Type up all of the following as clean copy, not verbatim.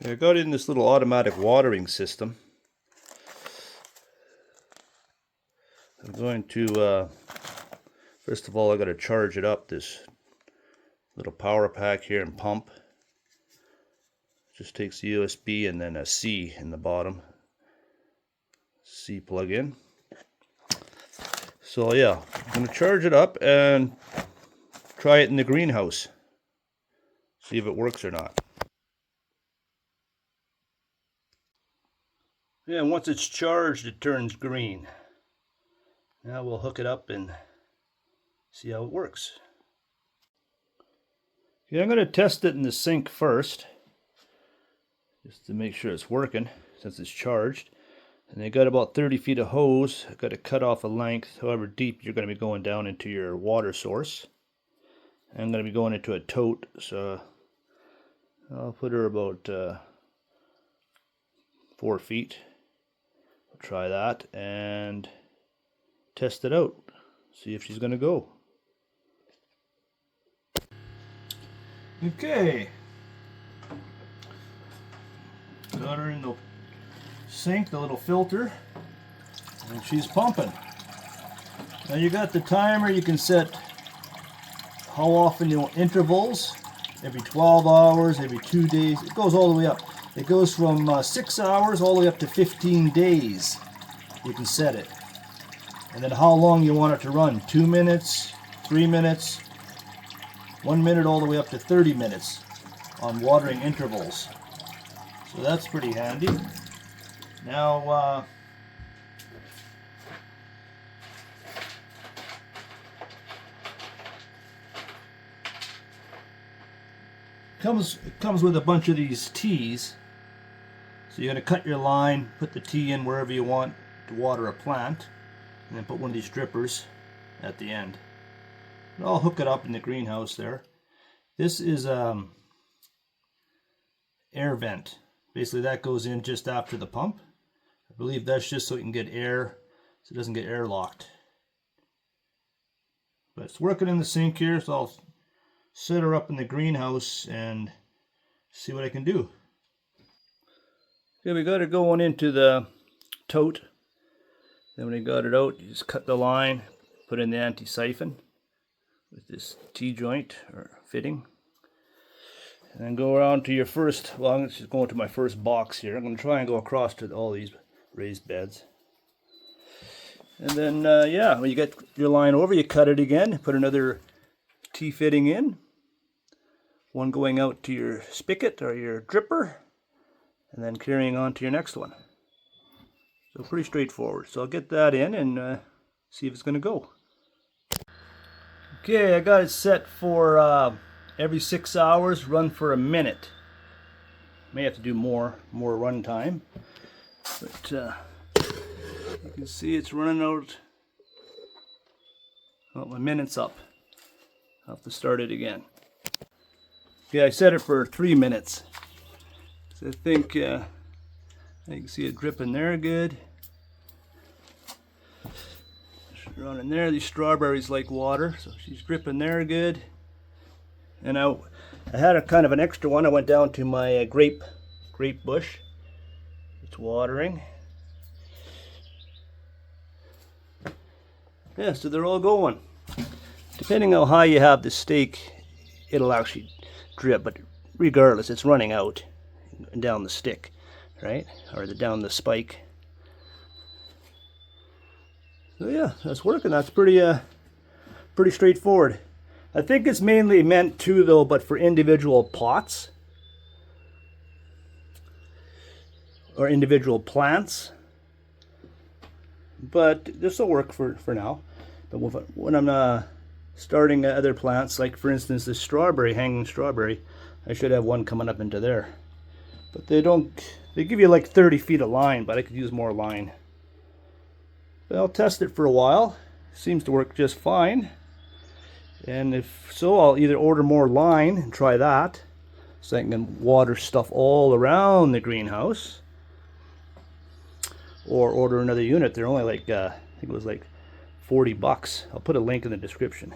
I got in this little automatic watering system. I'm going to, first of all, I got to charge it up, this little power pack here and pump. Just takes the USB and then a C in the bottom. C plug in. So yeah, I'm going to charge it up and try it in the greenhouse. See if it works or not. Yeah, once it's charged, it turns green. Now we'll hook it up and see how it works. Yeah, I'm going to test it in the sink first, just to make sure it's working since it's charged. And they got about 30 feet of hose. I've got to cut off a length, however deep you're going to be going down into your water source. I'm going to be going into a tote, so I'll put her about 4 feet. I'll try that and test it out. See if she's going to go. Okay. Got her in the sink, the little filter, and she's pumping. Now you got the timer. You can set how often you want, intervals, every 12 hours, every 2 days. It goes all the way up. It goes from 6 hours all the way up to 15 days. You can set it. And then how long you want it to run. 2 minutes, 3 minutes, 1 minute, all the way up to 30 minutes on watering intervals. So that's pretty handy. Now, it comes with a bunch of these tees. So you're going to cut your line, put the tee in wherever you want to water a plant, and then put one of these drippers at the end. And I'll hook it up in the greenhouse there. This is air vent. Basically that goes in just after the pump. I believe that's just so it can get air, so it doesn't get airlocked. But it's working in the sink here, so I'll set her up in the greenhouse and see what I can do. Okay, we got her going into the tote. Then when we got it out, you just cut the line, put in the anti-siphon with this T-joint or fitting. And then go around to your first, well, I'm just going to my first box here. I'm going to try and go across to all these raised beds. And then, yeah, when you get your line over, you cut it again, put another T-fitting in. One going out to your spigot or your dripper, and then carrying on to your next one. So pretty straightforward. So I'll get that in and see if it's going to go. Okay, I got it set for every 6 hours, run for a minute. May have to do more run time. But you can see it's running out. Well, my minute's up. I'll have to start it again. Yeah, I set it for 3 minutes. So I think you can see it dripping there good. She's running there. These strawberries like water, so she's dripping there good. And I had a kind of an extra one. I went down to my grape bush. It's watering. Yeah, so they're all going. Depending on how high you have the stake, it'll actually drip, but regardless, it's running out down the stick, right? Or down the spike. So yeah, that's working. That's pretty straightforward. I think it's mainly meant too, though, but for individual pots or individual plants. But this will work for now. But when I'm starting other plants, like for instance this strawberry, hanging strawberry, I should have one coming up into there. But they give you like 30 feet of line, but I could use more line. But I'll test it for a while. Seems to work just fine. And if so, I'll either order more line and try that, so I can water stuff all around the greenhouse, or order another unit. They're only like, I think it was like $40. I'll put a link in the description.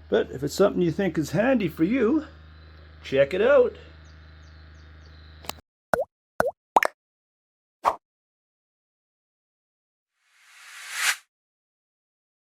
But if it's something you think is handy for you, check it out.